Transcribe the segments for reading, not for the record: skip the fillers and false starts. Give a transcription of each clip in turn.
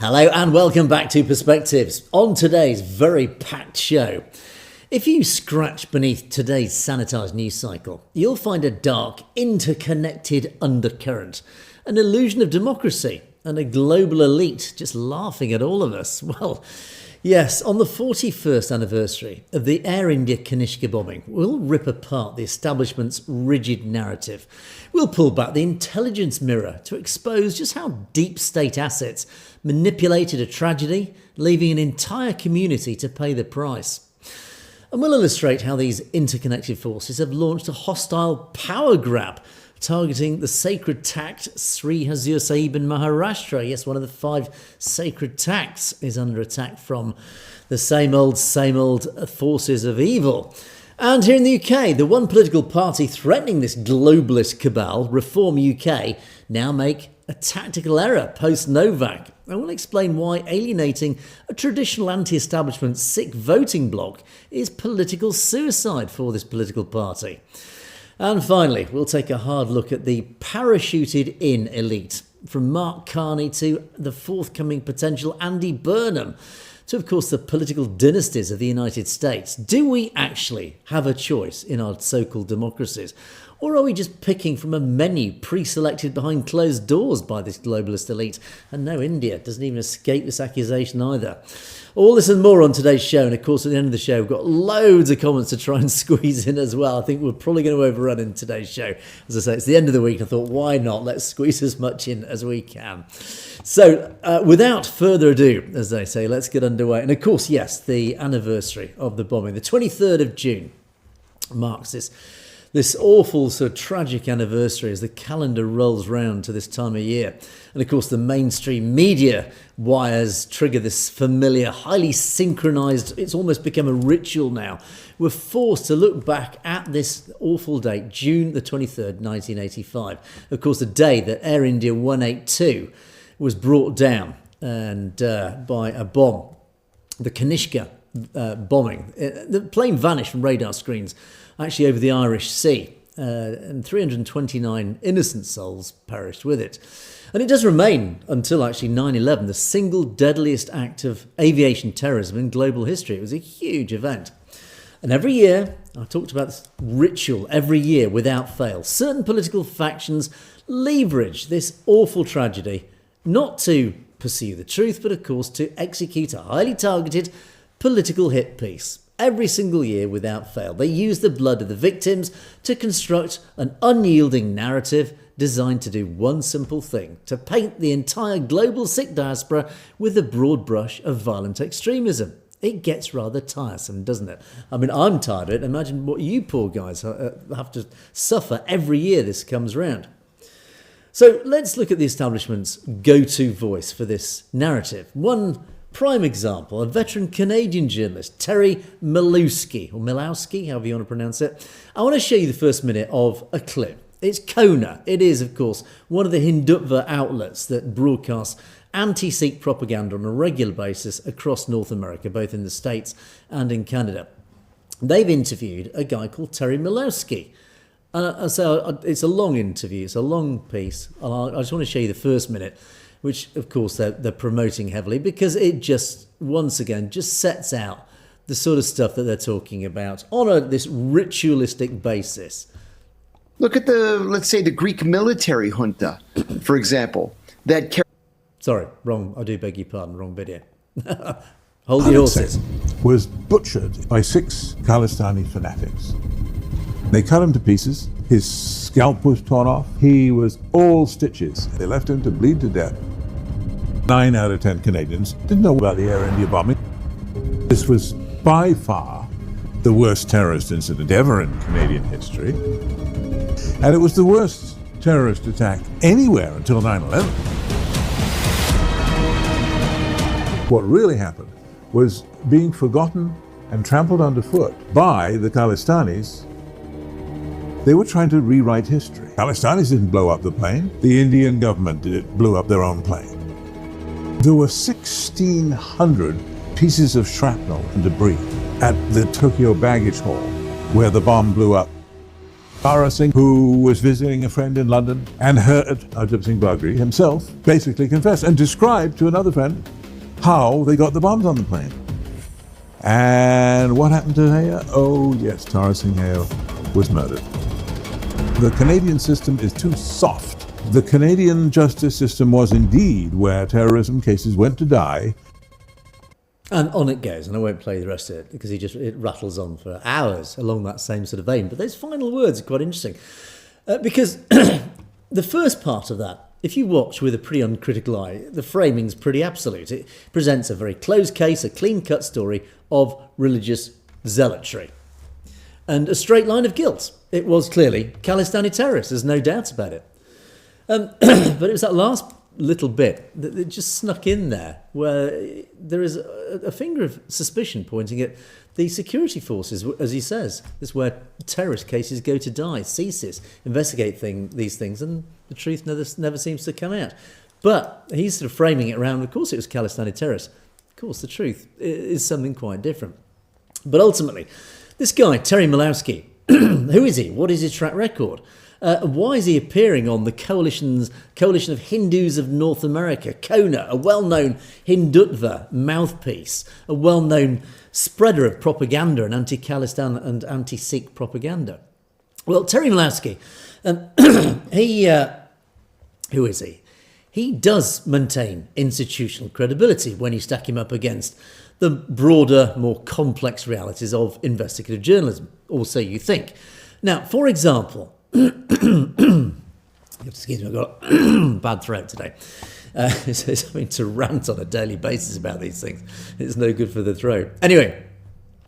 Hello and welcome back to Perspectives. On today's very packed show, if you scratch beneath today's sanitised news cycle, you'll find a dark, interconnected undercurrent, an illusion of democracy, and a global elite just laughing at all of us. Well, yes, on the 41st anniversary of the Air India Kanishka bombing, we'll rip apart the establishment's rigid narrative. We'll pull back the intelligence mirror to expose just how deep state assets manipulated a tragedy, leaving an entire community to pay the price. And we'll illustrate how these interconnected forces have launched a hostile power grab, targeting the sacred tact Sri Hazur Sahib in Maharashtra. Yes, one of the 5 sacred tacts is under attack from the same old forces of evil. And here in the UK, the one political party threatening this globalist cabal, Reform UK, now make a tactical error post-Novak. I will explain why alienating a traditional anti-establishment Sikh voting bloc is political suicide for this political party. And finally, we'll take a hard look at the parachuted in elite, from Mark Carney to the forthcoming potential Andy Burnham, to of course the political dynasties of the United States. Do we actually have a choice in our so-called democracies? Or are we just picking from a menu pre-selected behind closed doors by this globalist elite? And no, India doesn't even escape this accusation either. All this and more on today's show. And of course, at the end of the show, we've got loads of comments to try and squeeze in as well. I think we're probably going to overrun in today's show. As I say, it's the end of the week. I thought, why not? Let's squeeze as much in as we can. So without further ado, as they say, let's get underway. And of course, yes, the anniversary of the bombing, the 23rd of June, marks this awful, so tragic anniversary as the calendar rolls round to this time of year. And of course, the mainstream media wires trigger this familiar, highly synchronised, it's almost become a ritual now. We're forced to look back at this awful date, June the 23rd, 1985. Of course, the day that Air India 182 was brought down and by a bomb, the Kanishka bombing. The plane vanished from radar screens actually over the Irish Sea, and 329 innocent souls perished with it. And it does remain, until actually 9/11, the single deadliest act of aviation terrorism in global history. It was a huge event. And every year, I talked about this ritual every year without fail, certain political factions leverage this awful tragedy not to pursue the truth, but of course to execute a highly targeted political hit piece. Every single year without fail, they use the blood of the victims to construct an unyielding narrative designed to do one simple thing: to paint the entire global Sikh diaspora with a broad brush of violent extremism. It gets rather tiresome, doesn't it? I mean, I'm tired of it. Imagine what you poor guys have to suffer every year this comes round. So let's look at the establishment's go-to voice for this narrative. One prime example, a veteran Canadian journalist, Terry Milewski, or Milowski, however you want to pronounce it. I want to show you the first minute of a clip. It's Kona. It is, of course, one of the Hindutva outlets that broadcasts anti-Sikh propaganda on a regular basis across North America, both in the States and in Canada. They've interviewed a guy called Terry Milewski. So it's a long interview, it's a long piece. I just want to show you the first minute, which of course they're promoting heavily, because it just, once again, just sets out the sort of stuff that they're talking about on this ritualistic basis. Look at let's say the Greek military junta, for example, that... Sorry, wrong, I do beg your pardon, wrong video. Hold your horses. Was butchered by 6 Khalistani fanatics. They cut him to pieces, his scalp was torn off, he was all stitches. They left him to bleed to death. 9 out of 10 Canadians didn't know about the Air India bombing. This was by far the worst terrorist incident ever in Canadian history. And it was the worst terrorist attack anywhere until 9/11. What really happened was being forgotten and trampled underfoot by the Khalistanis. They were trying to rewrite history. Khalistanis didn't blow up the plane. The Indian government blew up their own plane. There were 1,600 pieces of shrapnel and debris at the Tokyo baggage hall where the bomb blew up. Tara Singh, who was visiting a friend in London and heard Ajit Singh Bagri himself basically confess and describe to another friend how they got the bombs on the plane. And what happened to Hale? Oh, yes, Tara Singh Hale was murdered. The Canadian system is too soft. The Canadian justice system was indeed where terrorism cases went to die. And on it goes, and I won't play the rest of it because it rattles on for hours along that same sort of vein. But those final words are quite interesting because the first part of that, if you watch with a pretty uncritical eye, the framing's pretty absolute. It presents a very closed case, a clean-cut story of religious zealotry and a straight line of guilt. It was clearly Khalistani terrorists, there's no doubt about it. But it was that last little bit that it just snuck in there where there is a finger of suspicion pointing at the security forces, as he says. This is where terrorist cases go to die. CSIS investigate these things, and the truth never seems to come out. But he's sort of framing it around, of course it was Khalistani terrorists. Of course, the truth is something quite different. But ultimately, this guy, Terry Malowski, who is he? What is his track record? Why is he appearing on the Coalition of Hindus of North America, KONA, a well-known Hindutva mouthpiece, a well-known spreader of propaganda and anti-Khalistan and anti-Sikh propaganda? Well, Terry Malowski, who is he? He does maintain institutional credibility when you stack him up against the broader, more complex realities of investigative journalism, or so you think. Now, for example, excuse me, I've got a bad throat today. It's having to rant on a daily basis about these things. It's no good for the throat. Anyway,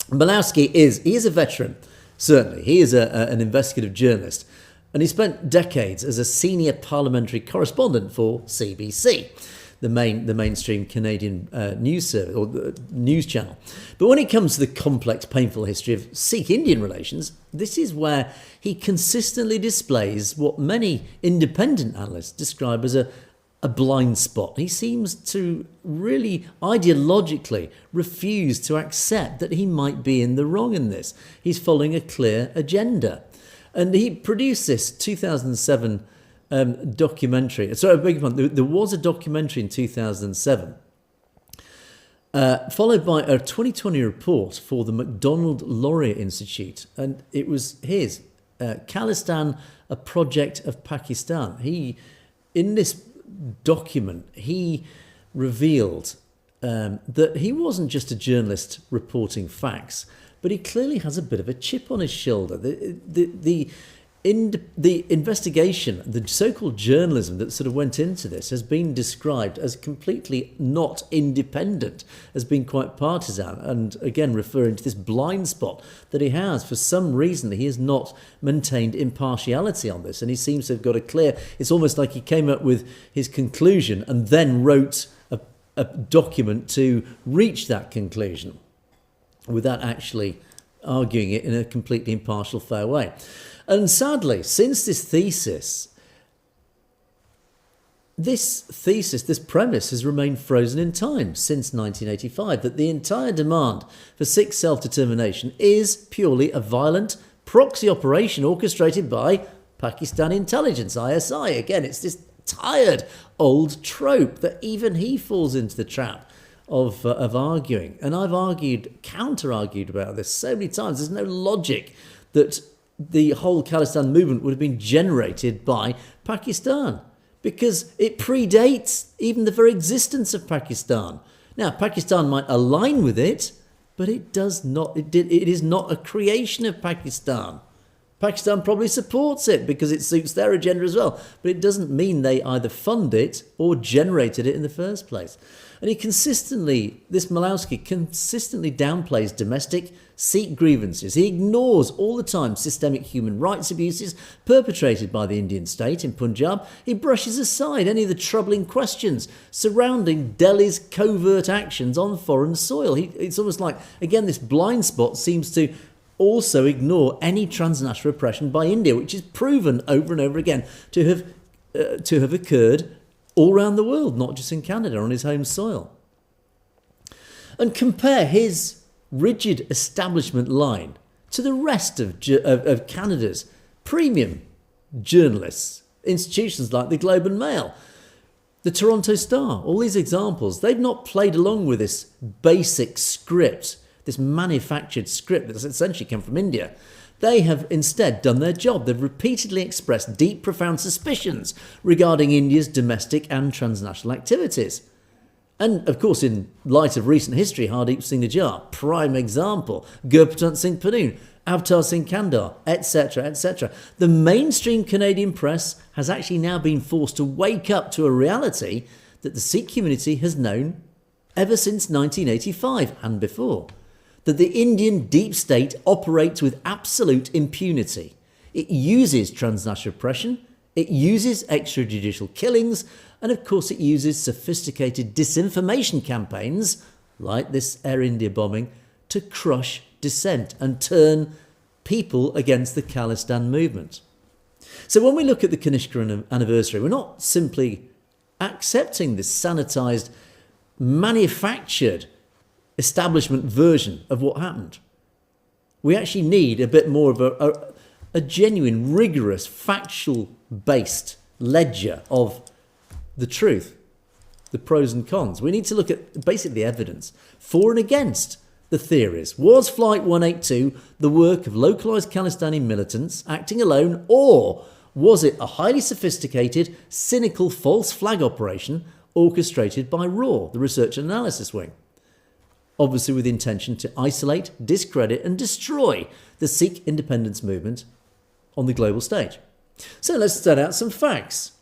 Malowski is a veteran, certainly. He is an investigative journalist, and he spent decades as a senior parliamentary correspondent for CBC, the mainstream Canadian news service or news channel. But when it comes to the complex, painful history of Sikh-Indian relations, this is where he consistently displays what many independent analysts describe as a blind spot. He seems to really ideologically refuse to accept that he might be in the wrong in this. He's following a clear agenda. And he produced this 2007 documentary. Sorry, I beg your pardon. There was a documentary in 2007, followed by a 2020 report for the Macdonald-Laurier Institute, and it was his Khalistan, a project of Pakistan. In this document, he revealed that he wasn't just a journalist reporting facts, but he clearly has a bit of a chip on his shoulder. The investigation, the so-called journalism that sort of went into this has been described as completely not independent, as being quite partisan, and again referring to this blind spot that he has. For some reason, he has not maintained impartiality on this, and he seems to have got a clear... It's almost like he came up with his conclusion and then wrote a document to reach that conclusion without actually arguing it in a completely impartial, fair way. And sadly, since this premise has remained frozen in time since 1985, that the entire demand for Sikh self-determination is purely a violent proxy operation orchestrated by Pakistani intelligence, ISI. Again, it's this tired old trope that even he falls into the trap of arguing. And I've counter-argued about this so many times. There's no logic that the whole Khalistan movement would have been generated by Pakistan, because it predates even the very existence of Pakistan. Now, Pakistan might align with it, but it does not. It is not a creation of Pakistan. Pakistan probably supports it because it suits their agenda as well, but it doesn't mean they either fund it or generated it in the first place. And this Malowski consistently downplays domestic Sikh grievances. He ignores all the time systemic human rights abuses perpetrated by the Indian state in Punjab. He brushes aside any of the troubling questions surrounding Delhi's covert actions on foreign soil. It's almost like, again, this blind spot seems to also ignore any transnational oppression by India, which is proven over and over again to have occurred all around the world, not just in Canada, on his home soil. And compare his rigid establishment line to the rest of Canada's premium journalists, institutions like the Globe and Mail. The Toronto Star, all these examples, they've not played along with this basic script, this manufactured script that's essentially come from India. They have instead done their job. They've repeatedly expressed deep, profound suspicions regarding India's domestic and transnational activities. And, of course, in light of recent history, Hardeep Singh Nijjar, prime example, Gurpratap Singh Pannu, Avtar Singh Kandar, etc., etc. The mainstream Canadian press has actually now been forced to wake up to a reality that the Sikh community has known ever since 1985 and before. That the Indian deep state operates with absolute impunity. It uses transnational oppression, it uses extrajudicial killings, and of course it uses sophisticated disinformation campaigns, like this Air India bombing, to crush dissent and turn people against the Khalistan movement. So when we look at the Kanishka anniversary, we're not simply accepting this sanitised, manufactured establishment version of what happened. We actually need a bit more of a genuine, rigorous, factual-based ledger of the truth, the pros and cons. We need to look at basically the evidence for and against the theories. Was Flight 182 the work of localised Khalistani militants acting alone, or was it a highly sophisticated, cynical false flag operation orchestrated by RAW, the Research and Analysis Wing? Obviously with the intention to isolate, discredit and destroy the Sikh independence movement on the global stage. So let's set out some facts.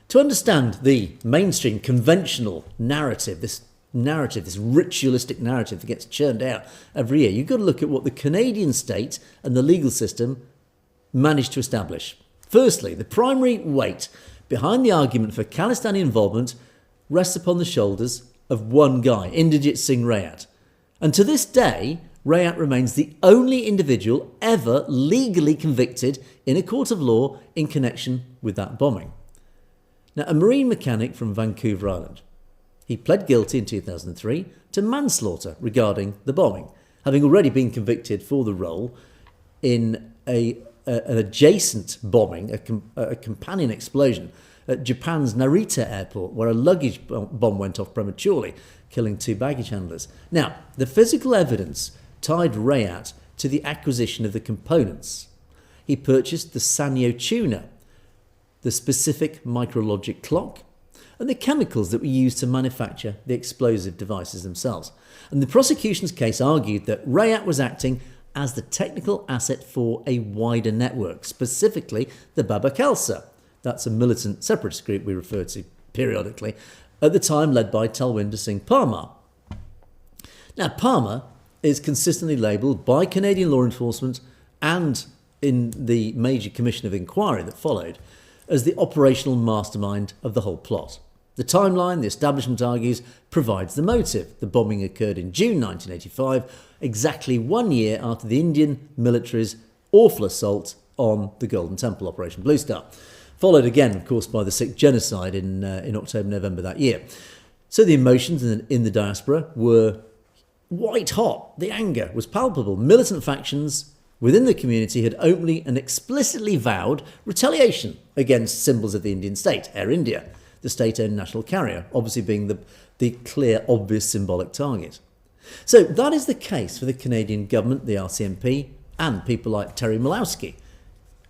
To understand the mainstream conventional narrative, this ritualistic narrative that gets churned out every year, you've got to look at what the Canadian state and the legal system managed to establish. Firstly, the primary weight behind the argument for Khalistani involvement rests upon the shoulders of one guy, Inderjit Singh Rayat. And to this day, Rayat remains the only individual ever legally convicted in a court of law in connection with that bombing. Now, a marine mechanic from Vancouver Island. He pled guilty in 2003 to manslaughter regarding the bombing, having already been convicted for the role in an adjacent bombing, a companion explosion at Japan's Narita airport, where a luggage bomb went off prematurely, killing 2 baggage handlers. Now, the physical evidence tied Rayat to the acquisition of the components. He purchased the Sanyo tuner, the specific micrologic clock, and the chemicals that were used to manufacture the explosive devices themselves. And the prosecution's case argued that Rayat was acting as the technical asset for a wider network, specifically the Baba Khalsa. That's a militant separatist group we refer to periodically, at the time led by Talwinder Singh Parmar. Now, Parmar is consistently labelled by Canadian law enforcement and in the major commission of inquiry that followed as the operational mastermind of the whole plot. The timeline, the establishment argues, provides the motive. The bombing occurred in June 1985, exactly 1 year after the Indian military's awful assault on the Golden Temple, Operation Blue Star. Followed again, of course, by the Sikh genocide in October, November that year. So the emotions in the diaspora were white hot. The anger was palpable. Militant factions within the community had openly and explicitly vowed retaliation against symbols of the Indian state, Air India, the state-owned national carrier, obviously being the clear, obvious symbolic target. So that is the case for the Canadian government, the RCMP, and people like Terry Malowski.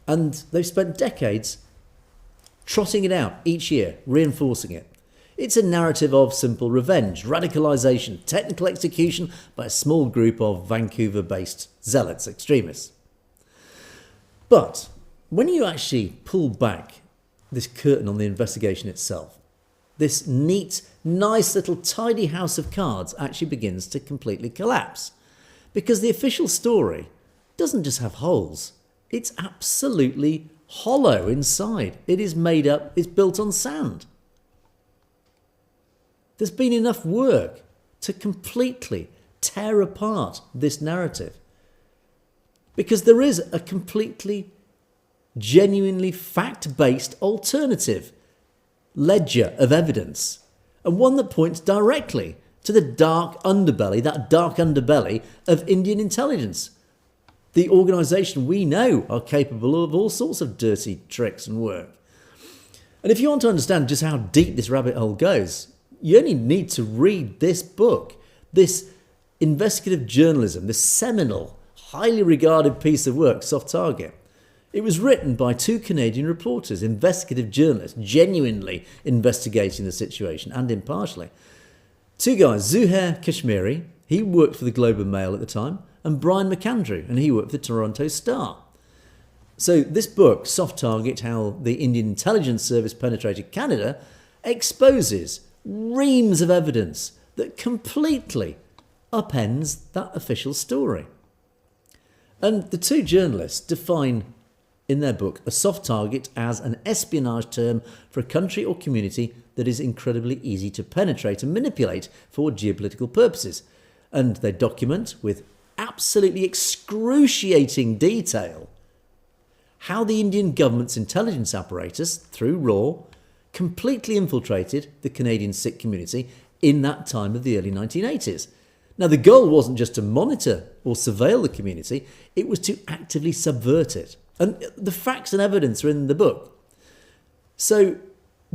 And they've spent decades trotting it out each year, reinforcing it. It's a narrative of simple revenge, radicalisation, technical execution by a small group of Vancouver-based zealots, extremists. But when you actually pull back this curtain on the investigation itself, this neat, nice little tidy house of cards actually begins to completely collapse. Because the official story doesn't just have holes, it's absolutely hollow inside. It is made up, it's built on sand. There's been enough work to completely tear apart this narrative. Because there is a completely, genuinely fact-based alternative ledger of evidence, and one that points directly to the dark underbelly, that dark underbelly of Indian intelligence. The organisation we know are capable of all sorts of dirty tricks and work. And if you want to understand just how deep this rabbit hole goes, you only need to read this book, this investigative journalism, this seminal, highly regarded piece of work, Soft Target. It was written by two Canadian reporters, investigative journalists, genuinely investigating the situation and impartially. Two guys, Zuhair Kashmiri, he worked for the Globe and Mail at the time, and Brian McAndrew, and he worked for the Toronto Star. So this book, Soft Target, How the Indian Intelligence Service Penetrated Canada, exposes reams of evidence that completely upends that official story. And the two journalists define in their book a soft target as an espionage term for a country or community that is incredibly easy to penetrate and manipulate for geopolitical purposes. And they document with absolutely excruciating detail how the Indian government's intelligence apparatus, through RAW, completely infiltrated the Canadian Sikh community in that time of the early 1980s. Now, the goal wasn't just to monitor or surveil the community, it was to actively subvert it. And the facts and evidence are in the book. So,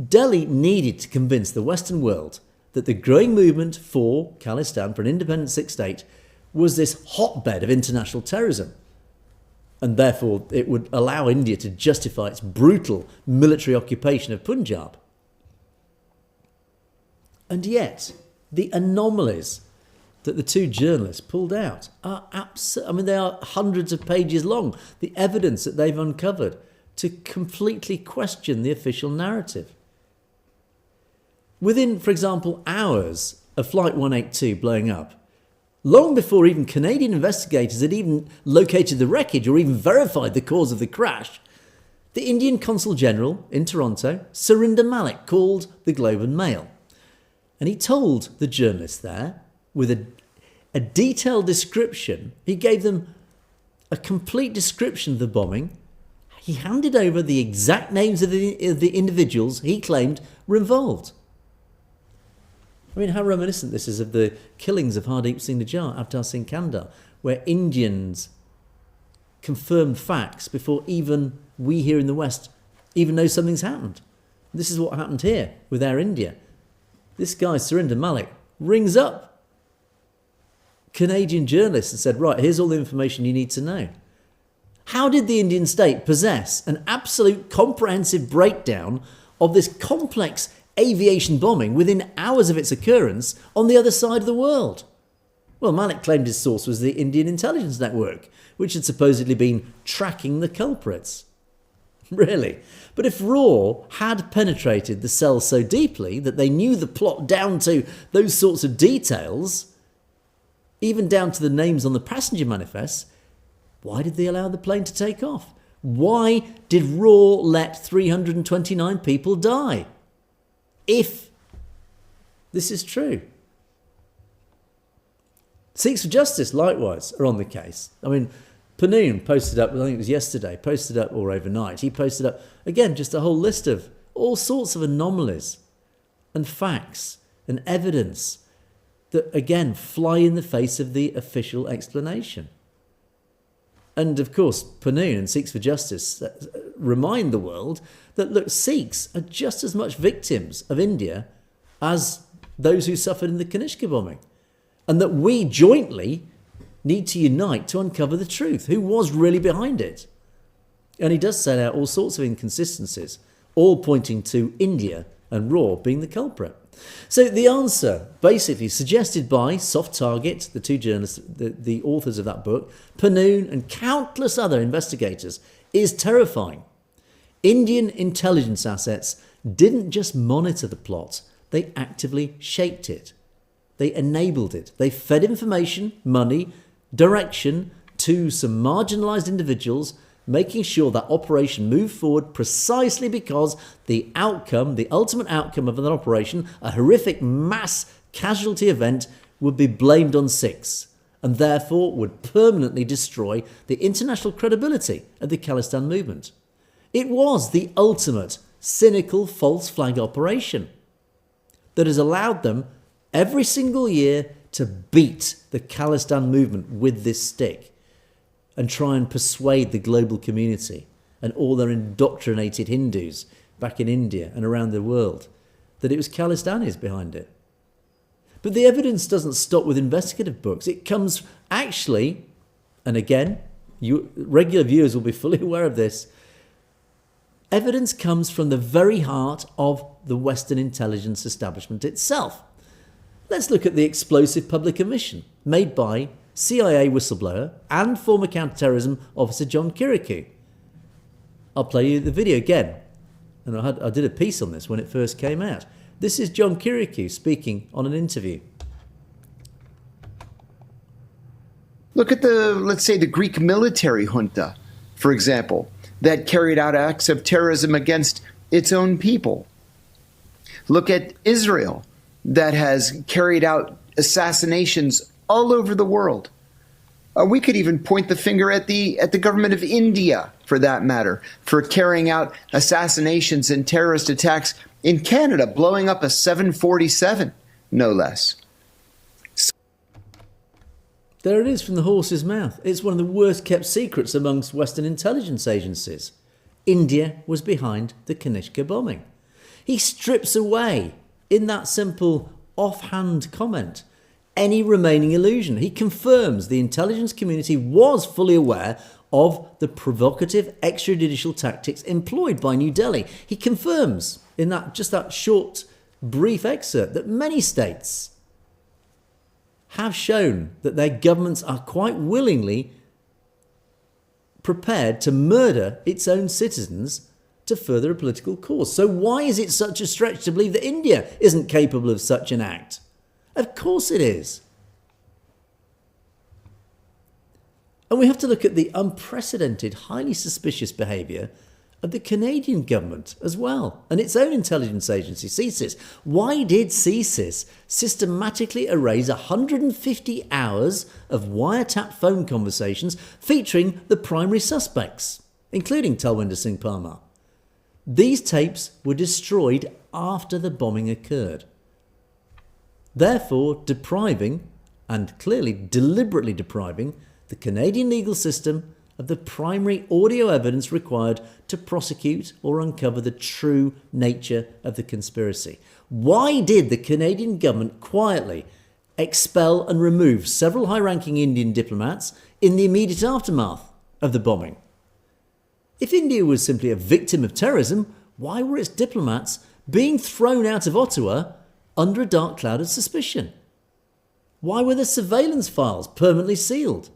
Delhi needed to convince the Western world that the growing movement for Khalistan, for an independent Sikh state, was this hotbed of international terrorism. And therefore, it would allow India to justify its brutal military occupation of Punjab. And yet, the anomalies that the two journalists pulled out are they are hundreds of pages long. The evidence that they've uncovered to completely question the official narrative. Within, for example, hours of Flight 182 blowing up, long before even Canadian investigators had even located the wreckage or even verified the cause of the crash, the Indian Consul General in Toronto, Surinder Malik, called the Globe and Mail. And he told the journalists there, with a detailed description, he gave them a complete description of the bombing. He handed over the exact names of the individuals he claimed were involved. I mean, how reminiscent this is of the killings of Hardeep Singh Nijjar, Avtar Singh Kandar, where Indians confirmed facts before even we here in the West even know something's happened. This is what happened here with Air India. This guy, Surinder Malik, rings up Canadian journalists and said, right, here's all the information you need to know. How did the Indian state possess an absolute comprehensive breakdown of this complex aviation bombing within hours of its occurrence on the other side of the world? Well, Malik claimed his source was the Indian intelligence network, which had supposedly been tracking the culprits. Really? But if RAW had penetrated the cell so deeply that they knew the plot down to those sorts of details, even down to the names on the passenger manifests, why did they allow the plane to take off? Why did RAW let 329 people die? If this is true. Sikhs for Justice, likewise, are on the case. I mean, Panoon posted up, I think it was yesterday, posted up or overnight, he posted up, again, just a whole list of all sorts of anomalies and facts and evidence that, again, fly in the face of the official explanation. And, of course, Panoon and Sikhs for Justice remind the world that, look, Sikhs are just as much victims of India as those who suffered in the Kanishka bombing. And that we jointly need to unite to uncover the truth. Who was really behind it? And he does set out all sorts of inconsistencies, all pointing to India and RAW being the culprit. So the answer, basically suggested by Soft Target, the two journalists, the authors of that book, Panoon and countless other investigators, is terrifying. Indian intelligence assets didn't just monitor the plot, they actively shaped it. They enabled it. They fed information, money, direction to some marginalised individuals, making sure that operation moved forward precisely because the outcome, the ultimate outcome of that operation, a horrific mass casualty event, would be blamed on Sikhs and therefore would permanently destroy the international credibility of the Khalistan movement. It was the ultimate cynical false flag operation that has allowed them every single year to beat the Khalistan movement with this stick and try and persuade the global community and all their indoctrinated Hindus back in India and around the world, that it was Khalistanis behind it. But the evidence doesn't stop with investigative books. It comes actually, and again, regular viewers will be fully aware of this, evidence comes from the very heart of the Western intelligence establishment itself. Let's look at the explosive public admission made by CIA whistleblower and former counterterrorism officer John Kirikou. I'll play you the video again. And I did a piece on this when it first came out. This is John Kirikou speaking on an interview. Look at let's say, the Greek military junta, for example, that carried out acts of terrorism against its own people. Look at Israel, that has carried out assassinations all over the world. We could even point the finger at the government of India, for that matter, for carrying out assassinations and terrorist attacks in Canada, blowing up a 747, no less. There it is from the horse's mouth. It's one of the worst kept secrets amongst Western intelligence agencies. India was behind the Kanishka bombing. He strips away, in that simple offhand comment, any remaining illusion. He confirms the intelligence community was fully aware of the provocative extrajudicial tactics employed by New Delhi. He confirms in that short, brief excerpt that many states have shown that their governments are quite willingly prepared to murder its own citizens to further a political cause. So why is it such a stretch to believe that India isn't capable of such an act? Of course it is. And we have to look at the unprecedented, highly suspicious behaviour of the Canadian government as well, and its own intelligence agency, CSIS. Why did CSIS systematically erase 150 hours of wiretap phone conversations featuring the primary suspects, including Talwinder Singh Parmar? These tapes were destroyed after the bombing occurred, therefore depriving, and clearly deliberately depriving, the Canadian legal system of the primary audio evidence required to prosecute or uncover the true nature of the conspiracy. Why did the Canadian government quietly expel and remove several high-ranking Indian diplomats in the immediate aftermath of the bombing? If India was simply a victim of terrorism, why were its diplomats being thrown out of Ottawa under a dark cloud of suspicion? Why were the surveillance files permanently sealed?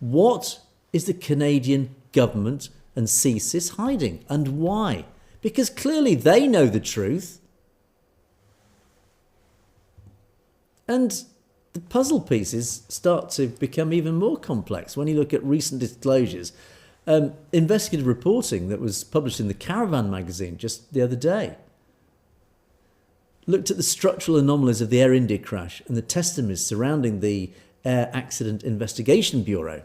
What is the Canadian government and CSIS hiding, and why? Because clearly they know the truth. And the puzzle pieces start to become even more complex when you look at recent disclosures. Investigative reporting that was published in the Caravan magazine just the other day looked at the structural anomalies of the Air India crash and the testimonies surrounding the Air Accident Investigation Bureau.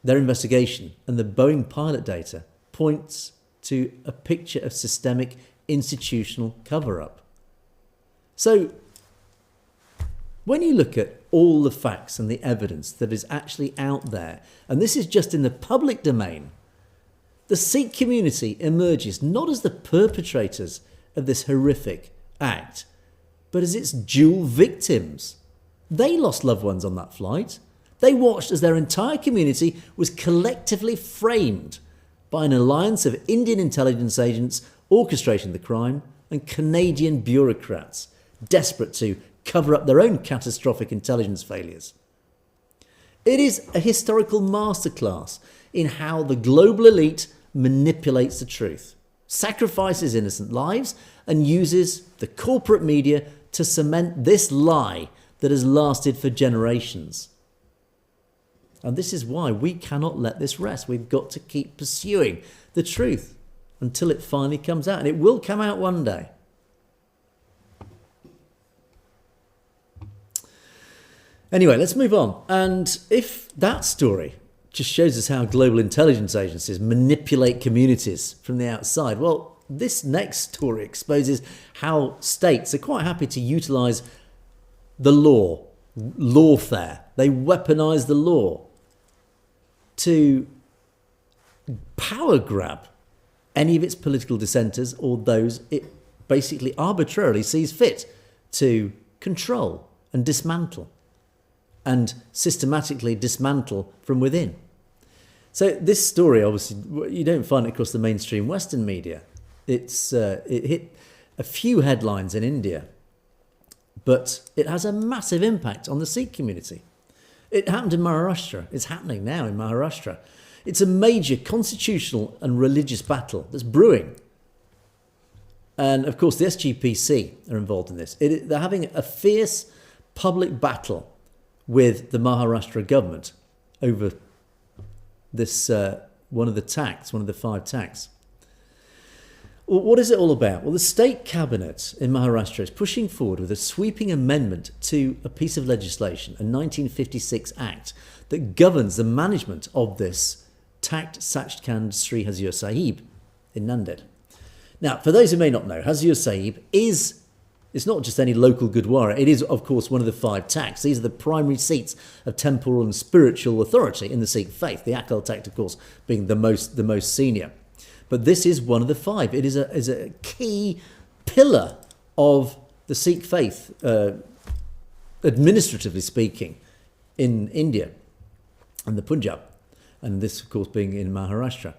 Their investigation and the Boeing pilot data points to a picture of systemic institutional cover-up. So, when you look at all the facts and the evidence that is actually out there, and this is just in the public domain, the Sikh community emerges not as the perpetrators of this horrific act, but as its dual victims. They lost loved ones on that flight. They watched as their entire community was collectively framed by an alliance of Indian intelligence agents orchestrating the crime and Canadian bureaucrats desperate to cover up their own catastrophic intelligence failures. It is a historical masterclass in how the global elite manipulates the truth, sacrifices innocent lives, and uses the corporate media to cement this lie that has lasted for generations. And this is why we cannot let this rest. We've got to keep pursuing the truth until it finally comes out. And it will come out one day. Anyway, let's move on. And if that story just shows us how global intelligence agencies manipulate communities from the outside, well, this next story exposes how states are quite happy to utilise the lawfare. They weaponise the law to power grab any of its political dissenters or those it basically arbitrarily sees fit to control and dismantle and systematically dismantle from within. So this story, obviously, you don't find it across the mainstream Western media. It hit a few headlines in India, but it has a massive impact on the Sikh community. It happened in Maharashtra. It's happening now in Maharashtra. It's a major constitutional and religious battle that's brewing. And of course, the SGPC are involved in this. They're having a fierce public battle with the Maharashtra government over this one of the 5 tax. Well, what is it all about? Well, the state cabinet in Maharashtra is pushing forward with a sweeping amendment to a piece of legislation, a 1956 act that governs the management of this Takht Sachkhand Sri Hazur Sahib in Nanded. Now, for those who may not know, Hazur Sahib it's not just any local Gurdwara. It is, of course, one of the 5 takhts. These are the primary seats of temporal and spiritual authority in the Sikh faith. The Akal Takht, of course, being the most senior. But this is one of the 5. It is a key pillar of the Sikh faith, administratively speaking, in India and the Punjab. And this, of course, being in Maharashtra.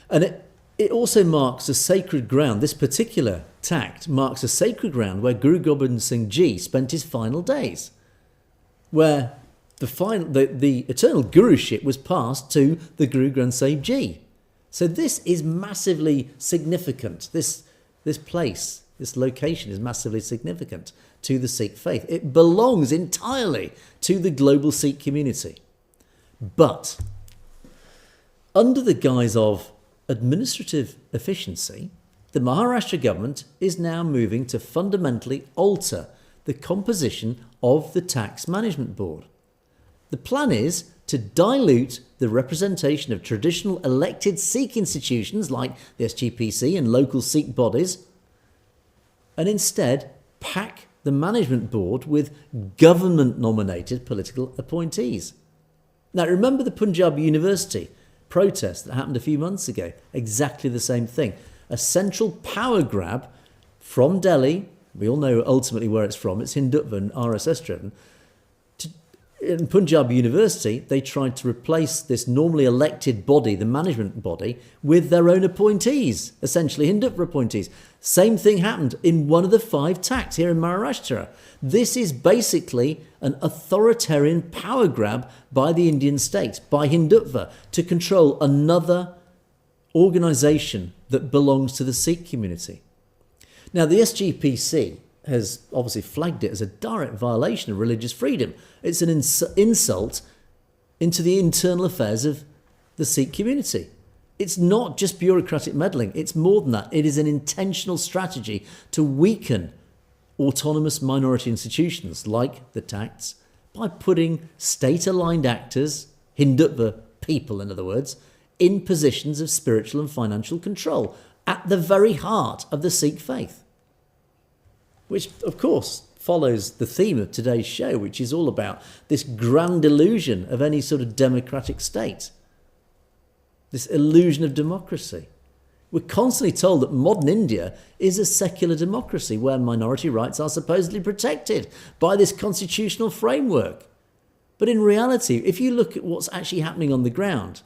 And it also marks a sacred ground. This particular tact marks a sacred ground where Guru Gobind Singh Ji spent his final days, where the eternal guruship was passed to the Guru Granth Sahib Ji. So this is massively significant. This place, this location is massively significant to the Sikh faith. It belongs entirely to the global Sikh community. But under the guise of administrative efficiency, the Maharashtra government is now moving to fundamentally alter the composition of the tax management board. The plan is to dilute the representation of traditional elected Sikh institutions like the SGPC and local Sikh bodies, and instead pack the management board with government-nominated political appointees. Now, remember the Punjab University protest that happened a few months ago? Exactly the same thing. A central power grab from Delhi. We all know ultimately where it's from. It's Hindutva and RSS driven. In Punjab University, they tried to replace this normally elected body, the management body, with their own appointees, essentially Hindutva appointees. Same thing happened in one of the 5 takhts here in Maharashtra. This is basically an authoritarian power grab by the Indian state, by Hindutva, to control another organisation that belongs to the Sikh community. Now, the SGPC has obviously flagged it as a direct violation of religious freedom. It's an insult into the internal affairs of the Sikh community. It's not just bureaucratic meddling. It's more than that. It is an intentional strategy to weaken autonomous minority institutions like the takhts by putting state-aligned actors, Hindutva people in other words, in positions of spiritual and financial control at the very heart of the Sikh faith. Which, of course, follows the theme of today's show, which is all about this grand illusion of any sort of democratic state. This illusion of democracy. We're constantly told that modern India is a secular democracy where minority rights are supposedly protected by this constitutional framework. But in reality, if you look at what's actually happening on the ground,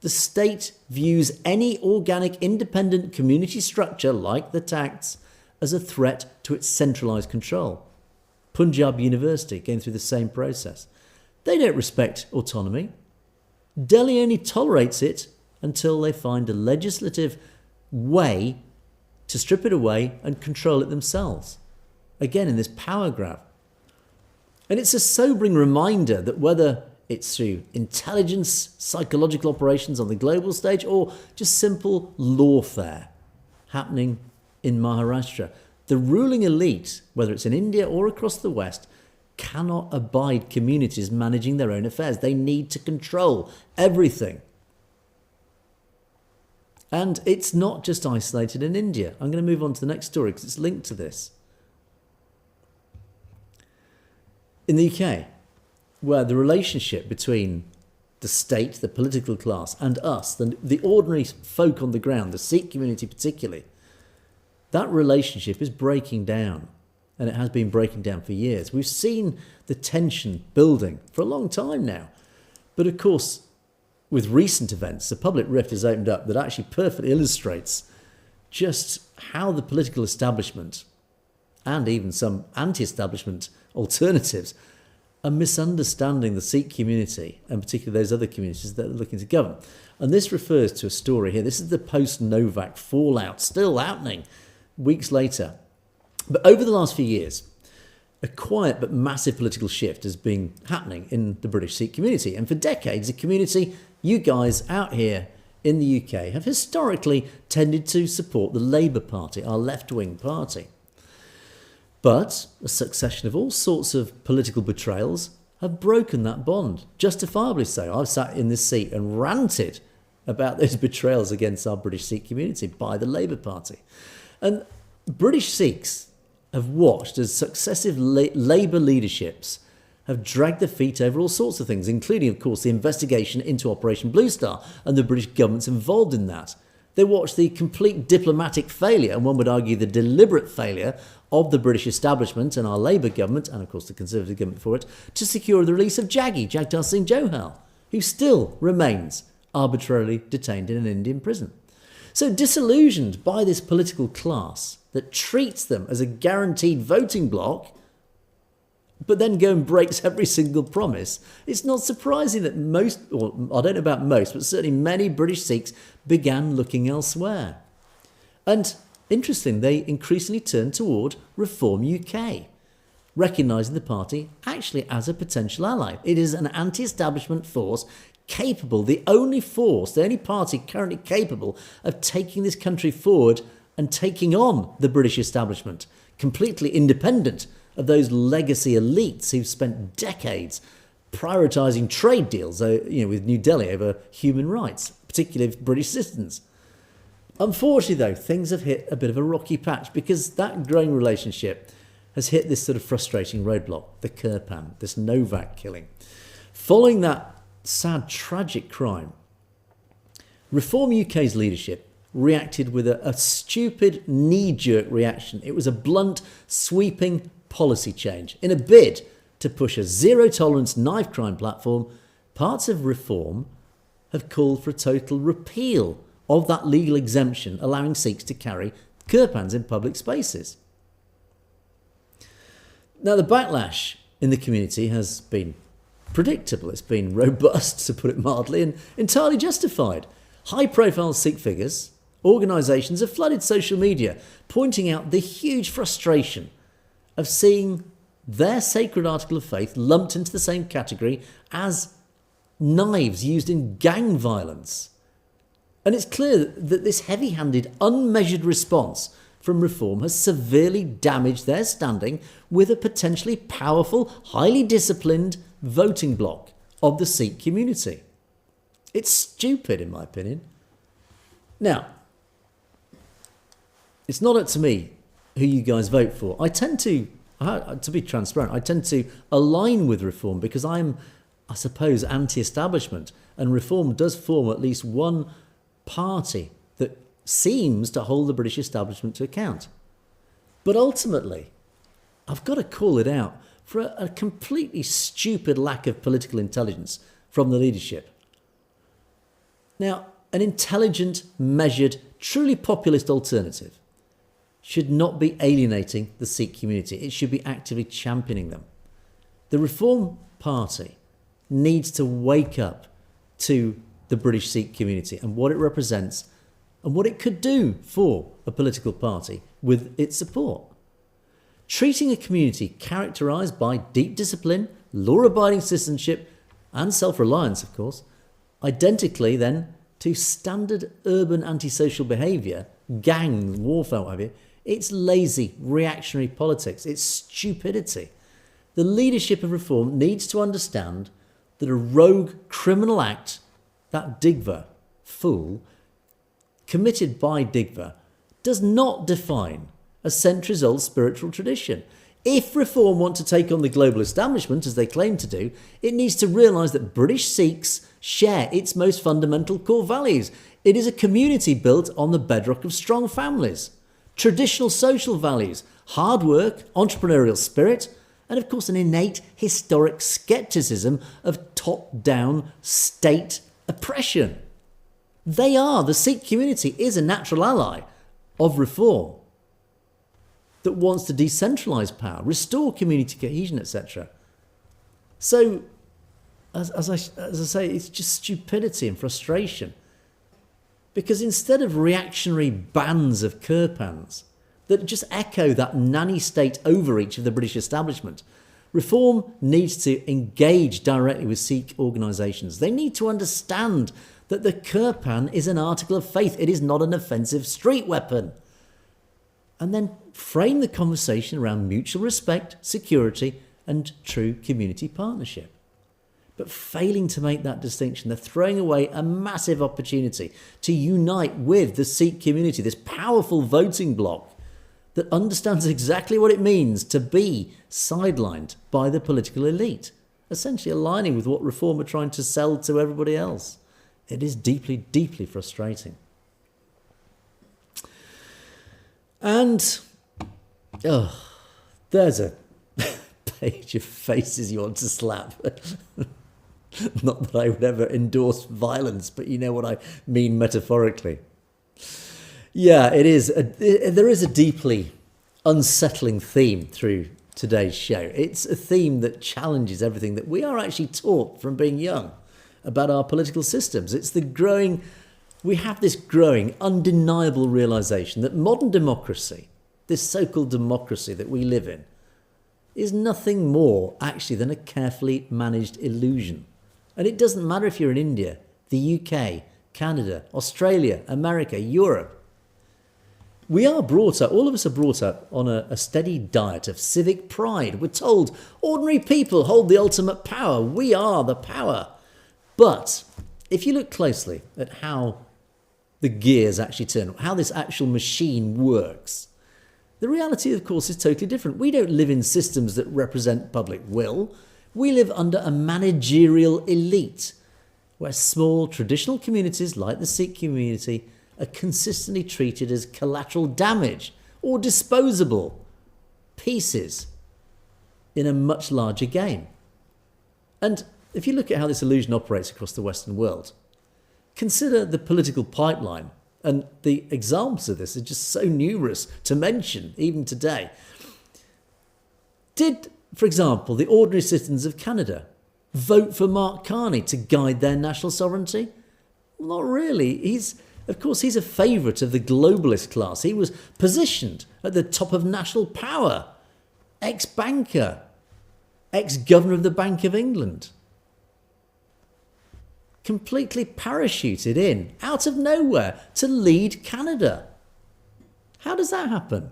the state views any organic independent community structure like the takhts as a threat to its centralised control. Punjab University going through the same process. They don't respect autonomy. Delhi only tolerates it until they find a legislative way to strip it away and control it themselves. Again, in this power grab. And it's a sobering reminder that whether it's through intelligence, psychological operations on the global stage, or just simple lawfare happening in Maharashtra, the ruling elite, whether it's in India or across the West, cannot abide communities managing their own affairs. They need to control everything. And it's not just isolated in India. I'm going to move on to the next story because it's linked to this. In the UK, where the relationship between the state, the political class, and us, the ordinary folk on the ground, the Sikh community particularly, that relationship is breaking down. And it has been breaking down for years. We've seen the tension building for a long time now. But of course, with recent events, the public rift has opened up that actually perfectly illustrates just how the political establishment and even some anti-establishment alternatives are misunderstanding the Sikh community, and particularly those other communities that are looking to govern. And this refers to a story here. This is the post-Novak fallout, still happening weeks later. But over the last few years, a quiet but massive political shift has been happening in the British Sikh community. And for decades, the community, you guys out here in the UK, have historically tended to support the Labour Party, our left-wing party. But a succession of all sorts of political betrayals have broken that bond, justifiably so. I've sat in this seat and ranted about those betrayals against our British Sikh community by the Labour Party. And British Sikhs have watched as successive Labour leaderships have dragged their feet over all sorts of things, including, of course, the investigation into Operation Blue Star and the British government's involved in that. They watched the complete diplomatic failure, and one would argue the deliberate failure, of the British establishment and our Labour government, and of course the Conservative government for it, to secure the release of Jagtar Singh Johal, who still remains arbitrarily detained in an Indian prison. So disillusioned by this political class that treats them as a guaranteed voting bloc, but then go and breaks every single promise, it's not surprising that most, or I don't know about most, but certainly many British Sikhs began looking elsewhere. And interesting, they increasingly turned toward Reform UK, recognising the party actually as a potential ally. It is an anti-establishment force capable, the only party currently capable of taking this country forward and taking on the British establishment, completely independent of those legacy elites who've spent decades prioritising trade deals, with New Delhi over human rights, particularly of British citizens. Unfortunately, though, things have hit a bit of a rocky patch because that growing relationship has hit this sort of frustrating roadblock, the Kirpan, this Novak killing. Following that sad, tragic crime, Reform UK's leadership reacted with a stupid, knee-jerk reaction. It was a blunt, sweeping policy change. In a bid to push a zero-tolerance knife crime platform, parts of Reform have called for a total repeal of that legal exemption allowing Sikhs to carry kirpans in public spaces. Now, the backlash in the community has been predictable. It's been robust, to put it mildly, and entirely justified. High-profile Sikh figures, organisations have flooded social media, pointing out the huge frustration of seeing their sacred article of faith lumped into the same category as knives used in gang violence. And it's clear that this heavy-handed, unmeasured response from Reform has severely damaged their standing with a potentially powerful, highly disciplined voting bloc of the Sikh community. It's stupid, in my opinion. Now, it's not up to me who you guys vote for. I tend to be transparent, I tend to align with Reform because I'm, I suppose, anti-establishment, and Reform does form at least one party that seems to hold the British establishment to account. But ultimately, I've got to call it out for a completely stupid lack of political intelligence from the leadership. Now, an intelligent, measured, truly populist alternative should not be alienating the Sikh community. It should be actively championing them. The Reform Party needs to wake up to the British Sikh community and what it represents and what it could do for a political party with its support. Treating a community characterised by deep discipline, law-abiding citizenship and self-reliance, of course, identically then to standard urban antisocial behaviour, gang, warfare, what have you, it's lazy, reactionary politics. It's stupidity. The leadership of Reform needs to understand that a rogue criminal act, that Digva fool, committed by Digva, does not define a centuries-old spiritual tradition. If Reform want to take on the global establishment, as they claim to do, it needs to realise that British Sikhs share its most fundamental core values. It is a community built on the bedrock of strong families, traditional social values, hard work, entrepreneurial spirit, and of course an innate historic scepticism of top-down state oppression. The Sikh community is a natural ally of Reform that wants to decentralise power, restore community cohesion, etc. So, as I say, it's just stupidity and frustration. Because instead of reactionary bands of Kirpans that just echo that nanny state overreach of the British establishment, Reform needs to engage directly with Sikh organisations. They need to understand that the Kirpan is an article of faith. It is not an offensive street weapon. And then frame the conversation around mutual respect, security, and true community partnership. But failing to make that distinction, they're throwing away a massive opportunity to unite with the Sikh community, this powerful voting bloc that understands exactly what it means to be sidelined by the political elite, essentially aligning with what Reform are trying to sell to everybody else. It is deeply, deeply frustrating. And, there's a page of faces you want to slap. Not that I would ever endorse violence, but you know what I mean metaphorically. Yeah, it is. There is a deeply unsettling theme through today's show. It's a theme that challenges everything that we are actually taught from being young about our political systems. We have this growing, undeniable realisation that modern democracy, this so-called democracy that we live in, is nothing more actually than a carefully managed illusion. And it doesn't matter if you're in India, the UK, Canada, Australia, America, Europe. We are brought up, all of us are brought up on a steady diet of civic pride. We're told ordinary people hold the ultimate power. We are the power. But if you look closely at how the gears actually turn, how this actual machine works, the reality, of course, is totally different. We don't live in systems that represent public will. We live under a managerial elite where small traditional communities like the Sikh community are consistently treated as collateral damage or disposable pieces in a much larger game. And if you look at how this illusion operates across the Western world, consider the political pipeline, and the examples of this are just so numerous to mention, even today. Did, for example, the ordinary citizens of Canada vote for Mark Carney to guide their national sovereignty? Well, not really. He's a favourite of the globalist class. He was positioned at the top of national power. Ex-banker, ex-governor of the Bank of England. Completely parachuted in, out of nowhere, to lead Canada. How does that happen?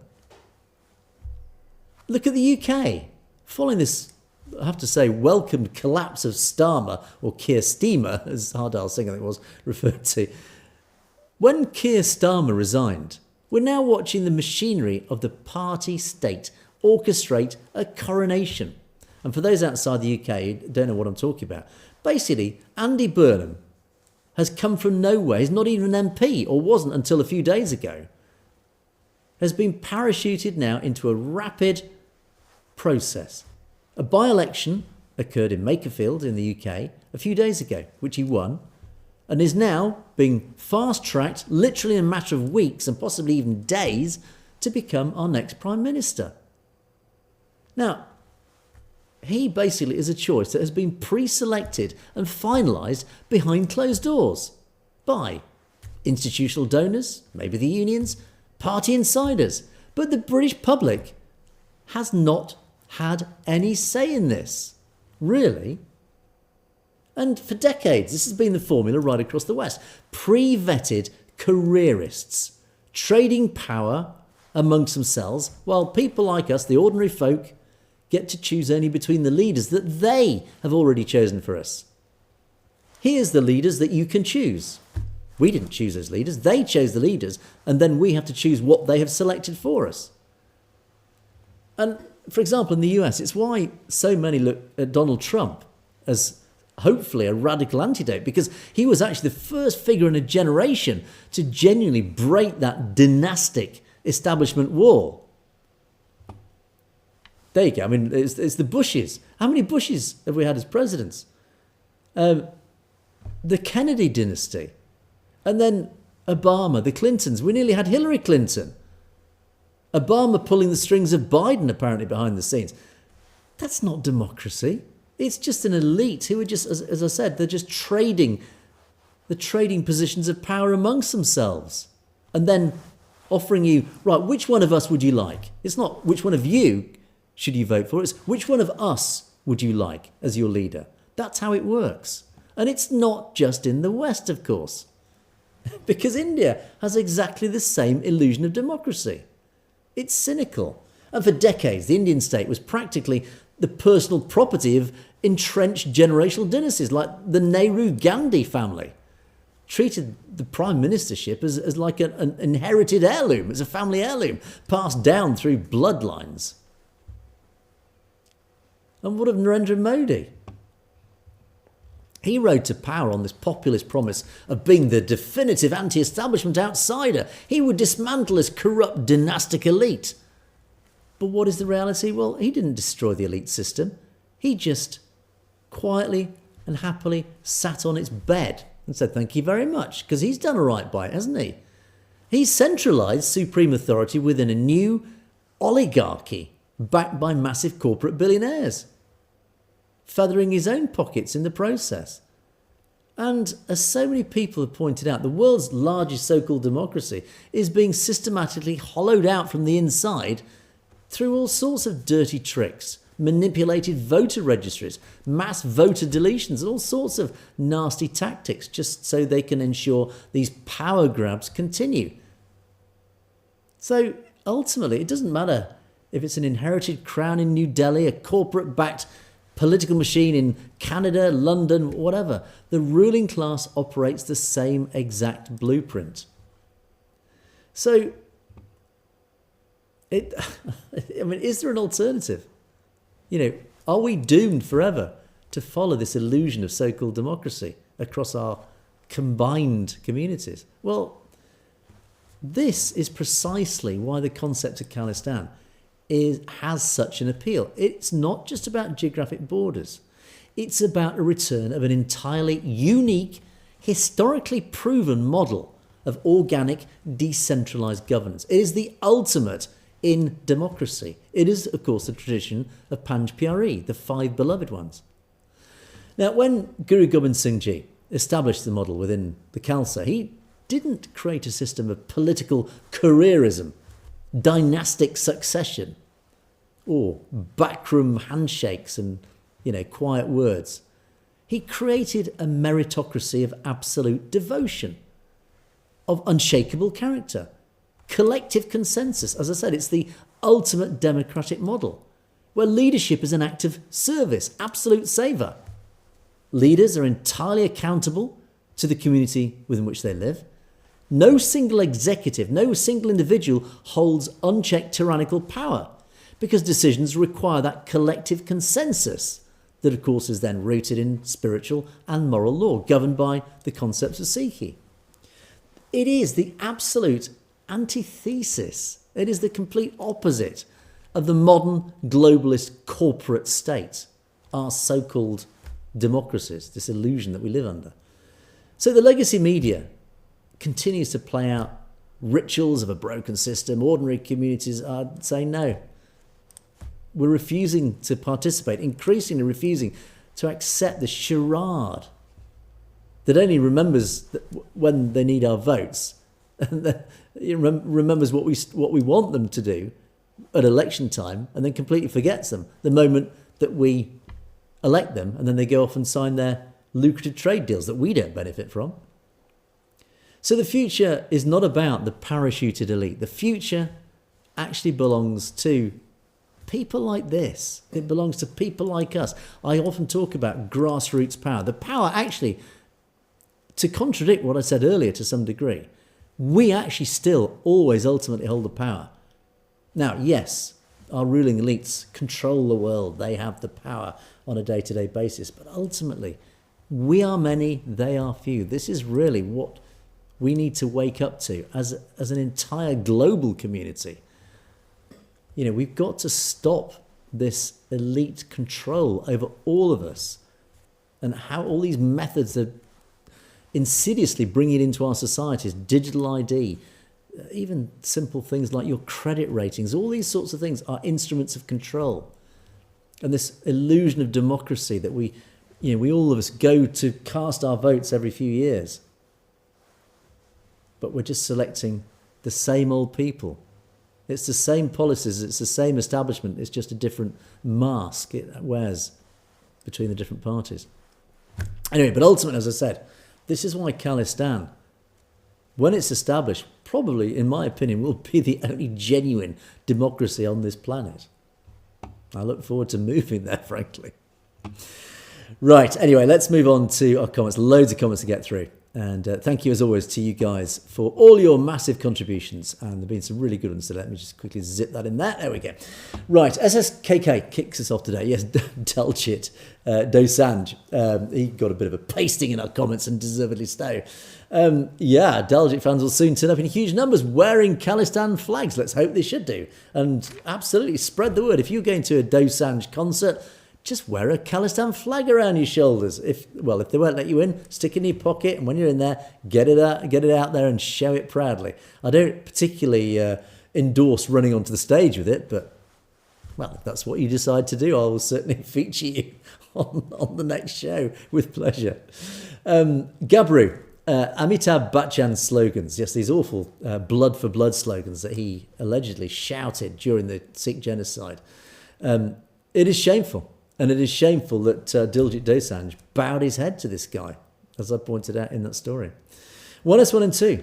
Look at the UK. Following this, I have to say, welcomed collapse of Starmer, or Keir Starmer, as Hardale Singh I think was referred to. When Keir Starmer resigned, we're now watching the machinery of the party state orchestrate a coronation. And for those outside the UK who don't know what I'm talking about, basically, Andy Burnham has come from nowhere. He's not even an MP, or wasn't until a few days ago. Has been parachuted now into a rapid process. A by-election occurred in Makerfield in the UK a few days ago, which he won, and is now being fast-tracked, literally in a matter of weeks and possibly even days, to become our next Prime Minister. Now, he basically is a choice that has been pre-selected and finalised behind closed doors by institutional donors, maybe the unions, party insiders. But the British public has not had any say in this, really. And for decades, this has been the formula right across the West. Pre-vetted careerists trading power amongst themselves, while people like us, the ordinary folk, get to choose only between the leaders that they have already chosen for us. Here's the leaders that you can choose. We didn't choose those leaders. They chose the leaders, and then we have to choose what they have selected for us. And for example, in the US, it's why so many look at Donald Trump as hopefully a radical antidote, because he was actually the first figure in a generation to genuinely break that dynastic establishment wall. There you go. I mean, it's the Bushes. How many Bushes have we had as presidents? The Kennedy dynasty. And then Obama, the Clintons. We nearly had Hillary Clinton. Obama pulling the strings of Biden, apparently, behind the scenes. That's not democracy. It's just an elite who are just, as I said, they're just trading positions of power amongst themselves. And then offering you, right, which one of us would you like? It's not which one of you should you vote for. It's which one of us would you like as your leader? That's how it works. And it's not just in the West, of course. Because India has exactly the same illusion of democracy. It's cynical. And for decades, the Indian state was practically the personal property of entrenched generational dynasties like the Nehru-Gandhi family. Treated the prime ministership as like an inherited heirloom, as a family heirloom, passed down through bloodlines. And what of Narendra Modi? He rode to power on this populist promise of being the definitive anti-establishment outsider. He would dismantle his corrupt dynastic elite. But what is the reality? Well, he didn't destroy the elite system. He just quietly and happily sat on its bed and said, thank you very much, because he's done all right by it, hasn't he? He's centralised supreme authority within a new oligarchy backed by massive corporate billionaires, feathering his own pockets in the process. And as so many people have pointed out, the world's largest so-called democracy is being systematically hollowed out from the inside through all sorts of dirty tricks, manipulated voter registries, mass voter deletions, and all sorts of nasty tactics just so they can ensure these power grabs continue. So ultimately, it doesn't matter if it's an inherited crown in New Delhi, a corporate-backed political machine in Canada, London, whatever. The ruling class operates the same exact blueprint. So, is there an alternative? Are we doomed forever to follow this illusion of so-called democracy across our combined communities? Well, this is precisely why the concept of Khalistan has such an appeal. It's not just about geographic borders. It's about a return of an entirely unique, historically proven model of organic, decentralised governance. It is the ultimate in democracy. It is, of course, the tradition of Panj Pyari, the five beloved ones. Now, when Guru Gobind Singh Ji established the model within the Khalsa, he didn't create a system of political careerism, dynastic succession, or backroom handshakes and, quiet words. He created a meritocracy of absolute devotion, of unshakable character, collective consensus. As I said, it's the ultimate democratic model, where leadership is an act of service, absolute savour. Leaders are entirely accountable to the community within which they live. No single executive, no single individual holds unchecked tyrannical power, because decisions require that collective consensus that, of course, is then rooted in spiritual and moral law, governed by the concepts of Sikhi. It is the absolute antithesis. It is the complete opposite of the modern globalist corporate state, our so-called democracies, this illusion that we live under. So the legacy media continues to play out rituals of a broken system. Ordinary communities are saying no. We're refusing to participate, increasingly refusing to accept the charade that only remembers that when they need our votes, and that it remembers what we want them to do at election time, and then completely forgets them the moment that we elect them, and then they go off and sign their lucrative trade deals that we don't benefit from. So the future is not about the parachuted elite. The future actually belongs to people like this. It belongs to people like us. I often talk about grassroots power. The power actually, to contradict what I said earlier to some degree, we actually still always ultimately hold the power. Now, yes, our ruling elites control the world. They have the power on a day-to-day basis. But ultimately, we are many, they are few. This is really what we need to wake up to as an entire global community. You know, we've got to stop this elite control over all of us, and how all these methods are insidiously bringing it into our societies, digital ID, even simple things like your credit ratings, all these sorts of things are instruments of control. And this illusion of democracy that we all of us go to cast our votes every few years, but we're just selecting the same old people. It's the same policies, it's the same establishment, it's just a different mask it wears between the different parties. Anyway, but ultimately, as I said, this is why Khalistan, when it's established, probably, in my opinion, will be the only genuine democracy on this planet. I look forward to moving there, frankly. Right, anyway, let's move on to our comments. Loads of comments to get through. And thank you, as always, to you guys for all your massive contributions. And there have been some really good ones, so let me just quickly zip that in there. There we go. Right, SSKK kicks us off today. Yes, Dalchit Dosanjh. He got a bit of a pasting in our comments, and deservedly so. Yeah, Dalchit fans will soon turn up in huge numbers wearing Khalistan flags. Let's hope they should do. And absolutely spread the word. If you're going to a Dosanjh concert, just wear a Khalistan flag around your shoulders. If they won't let you in, stick it in your pocket, and when you're in there, get it out there and show it proudly. I don't particularly endorse running onto the stage with it, but, well, if that's what you decide to do, I will certainly feature you on the next show with pleasure. Gabru, Amitabh Bachchan's slogans, yes, these awful blood for blood slogans that he allegedly shouted during the Sikh genocide. It is shameful. And it is shameful that Diljit Dosanjh bowed his head to this guy, as I pointed out in that story. 1S1 and 2.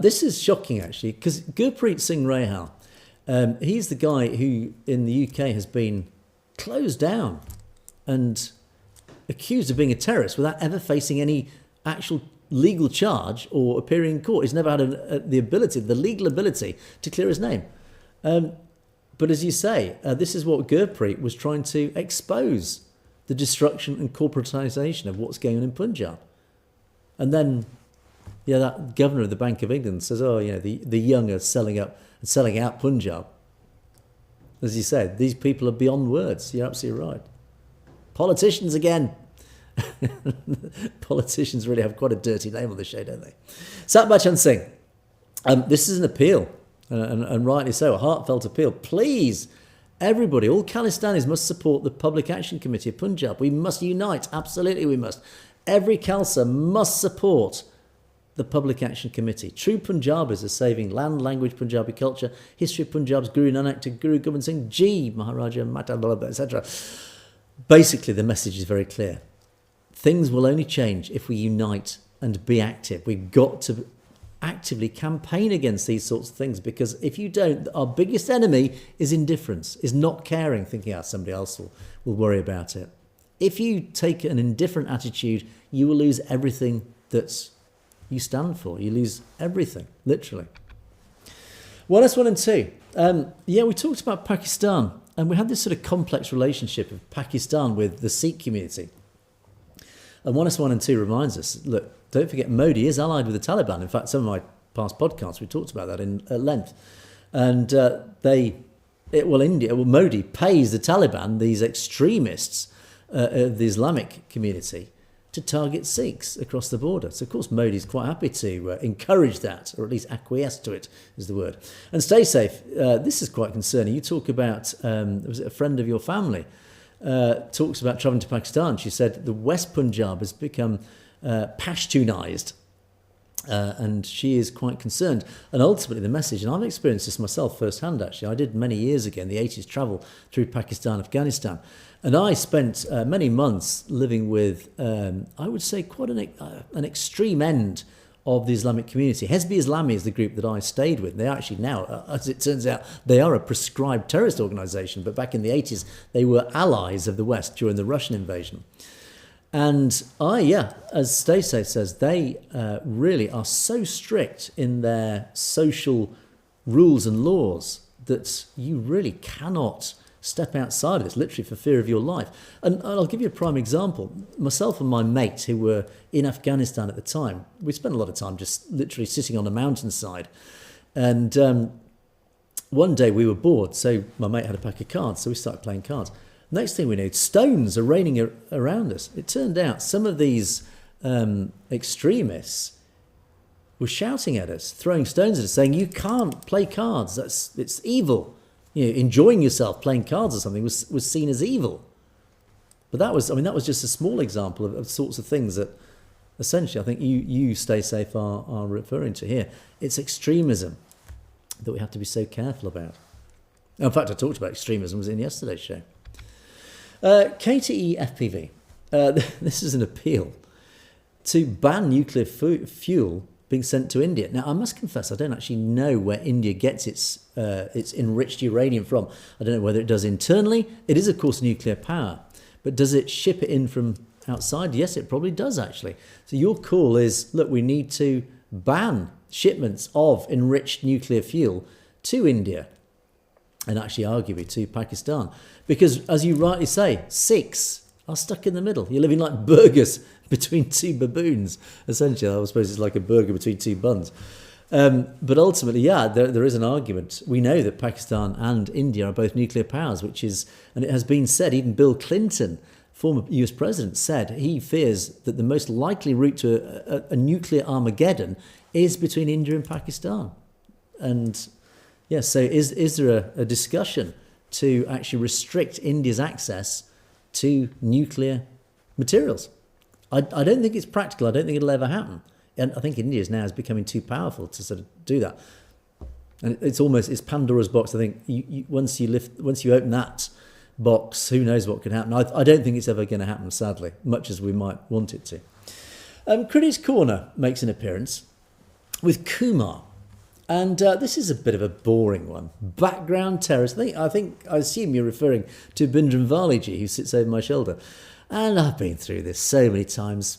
This is shocking, actually, because Gurpreet Singh Rahal, he's the guy who in the UK has been closed down and accused of being a terrorist without ever facing any actual legal charge or appearing in court. He's never had the legal ability to clear his name. But as you say, this is what Gurpreet was trying to expose, the destruction and corporatisation of what's going on in Punjab. And then, that governor of the Bank of England says, the young are selling out Punjab. As you said, these people are beyond words. You're absolutely right. Politicians again. Politicians really have quite a dirty name on the show, don't they? Satbachan Singh. This is an appeal. And rightly so, a heartfelt appeal. Please, everybody, all Khalistanis must support the Public Action Committee of Punjab. We must unite. Absolutely, we must. Every Khalsa must support the Public Action Committee. True Punjabis are saving land, language, Punjabi culture, history of Punjab's Guru Nanak to Guru Gobind Singh Ji, Maharaja Mata, etc. Basically, the message is very clear. Things will only change if we unite and be active. We've got to actively campaign against these sorts of things, because if you don't, our biggest enemy is indifference, is not caring, thinking somebody else will worry about it. If you take an indifferent attitude, you will lose everything that you stand for. You lose everything, literally. 1S1 and 2. We talked about Pakistan, and we had this sort of complex relationship of Pakistan with the Sikh community. And 1S1 and 2 reminds us, look, don't forget Modi is allied with the Taliban. In fact, some of my past podcasts, we talked about that at length. And Modi pays the Taliban, these extremists of the Islamic community, to target Sikhs across the border. So, of course, Modi's quite happy to encourage that, or at least acquiesce to it, is the word. And stay safe. This is quite concerning. You talk about, was it a friend of your family, talks about travelling to Pakistan. She said the West Punjab has become Pashtunized, and she is quite concerned. And ultimately the message, and I've experienced this myself firsthand actually, I did many years ago in the 80s travel through Pakistan, Afghanistan, and I spent many months living with, I would say, quite an extreme end of the Islamic community. Hezbi Islami is the group that I stayed with. They actually now, as it turns out, they are a proscribed terrorist organisation, but back in the 80s they were allies of the West during the Russian invasion. And as Stacey says, they really are so strict in their social rules and laws that you really cannot step outside of this, literally for fear of your life. And I'll give you a prime example. Myself and my mate, who were in Afghanistan at the time, we spent a lot of time just literally sitting on a mountainside. And one day we were bored, so my mate had a pack of cards, so we started playing cards. Next thing we knew, stones are raining around us. It turned out some of these extremists were shouting at us, throwing stones at us, saying, "You can't play cards. It's evil. You know, enjoying yourself playing cards or something was seen as evil." But that was just a small example of sorts of things that essentially I think you stay safe are referring to here. It's extremism that we have to be so careful about. In fact, I talked about extremism, was in yesterday's show. KTE FPV. This is an appeal to ban nuclear fuel being sent to India. Now, I must confess, I don't actually know where India gets its enriched uranium from. I don't know whether it does internally. It is, of course, nuclear power. But does it ship it in from outside? Yes, it probably does, actually. So your call is, look, we need to ban shipments of enriched nuclear fuel to India and actually arguably to Pakistan. Because, as you rightly say, Sikhs are stuck in the middle. You're living like burgers between two baboons, essentially. I suppose it's like a burger between two buns. But ultimately, yeah, there is an argument. We know that Pakistan and India are both nuclear powers, and it has been said, even Bill Clinton, former US president, said he fears that the most likely route to a nuclear Armageddon is between India and Pakistan. And yes, so is there a discussion to actually restrict India's access to nuclear materials? I don't think it's practical. I don't think it'll ever happen. And I think India now is becoming too powerful to sort of do that. And it's Pandora's box. I think once you open that box, who knows what could happen. I don't think it's ever going to happen, sadly, much as we might want it to. Critics Corner makes an appearance with Kumar. And this is a bit of a boring one. Background terrorist. I assume you're referring to Bindranvaliji, who sits over my shoulder. And I've been through this so many times.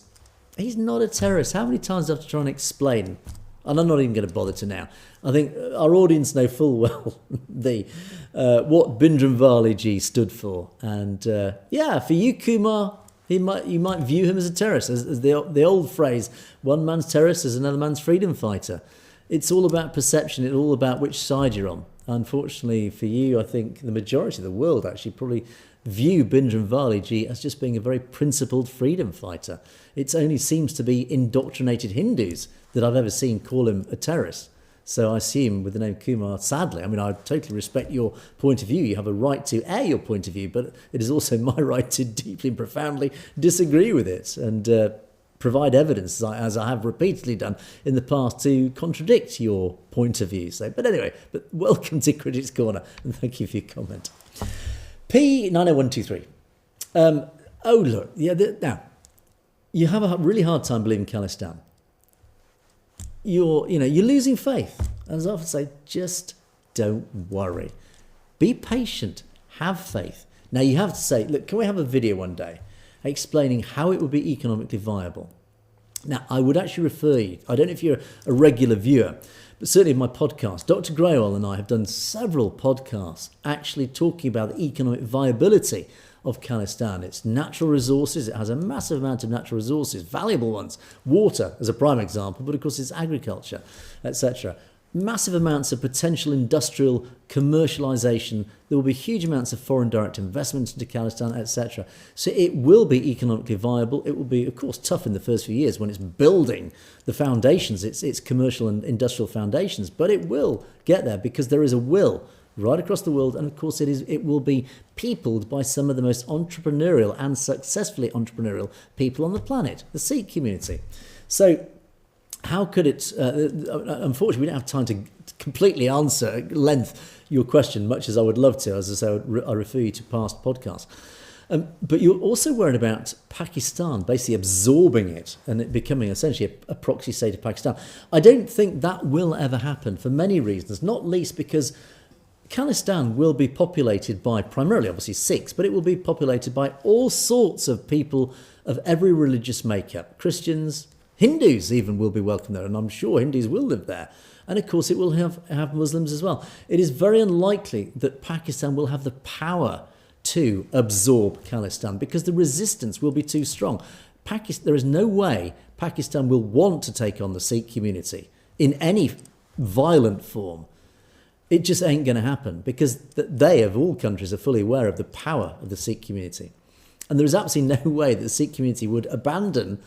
He's not a terrorist. How many times do I have to try and explain? And I'm not even going to bother to now. I think our audience know full well what Bindranvaliji stood for. And for you, Kumar, you might view him as a terrorist. As the old phrase, one man's terrorist is another man's freedom fighter. It's all about perception. It's all about which side you're on. Unfortunately for you, I think the majority of the world actually probably view Bindranvaliji as just being a very principled freedom fighter. It only seems to be indoctrinated Hindus that I've ever seen call him a terrorist. So I assume with the name Kumar, sadly, I mean, I totally respect your point of view. You have a right to air your point of view, but it is also my right to deeply and profoundly disagree with it and provide evidence, as I have repeatedly done in the past, to contradict your point of view. So, but anyway, welcome to Critics Corner, and thank you for your comment. P90123. Now, you have a really hard time believing Khalistan. You're losing faith. As I often say, just don't worry. Be patient. Have faith. Now, you have to say, look, can we have a video one day explaining how it would be economically viable? Now, I would actually refer you, I don't know if you're a regular viewer, but certainly in my podcast, Dr. Graywell and I have done several podcasts actually talking about the economic viability of Khalistan. Its natural resources, it has a massive amount of natural resources, valuable ones, water as a prime example, but of course it's agriculture, etc. Massive amounts of potential industrial commercialisation. There will be huge amounts of foreign direct investment into Khalistan, etc. So it will be economically viable. It will be, of course, tough in the first few years when it's building the foundations, its commercial and industrial foundations, but it will get there because there is a will right across the world, and of course it will be peopled by some of the most entrepreneurial and successfully entrepreneurial people on the planet, the Sikh community. So how could it, unfortunately we don't have time to completely answer at length your question, much as I would love to, as I say, I refer you to past podcasts. But you're also worried about Pakistan basically absorbing it and it becoming essentially a proxy state of Pakistan. I don't think that will ever happen for many reasons, not least because Khalistan will be populated by primarily, obviously, Sikhs, but it will be populated by all sorts of people of every religious makeup. Christians, Hindus even will be welcome there, and I'm sure Hindus will live there. And of course, it will have Muslims as well. It is very unlikely that Pakistan will have the power to absorb Khalistan because the resistance will be too strong. There is no way Pakistan will want to take on the Sikh community in any violent form. It just ain't going to happen because they, of all countries, are fully aware of the power of the Sikh community. And there is absolutely no way that the Sikh community would abandon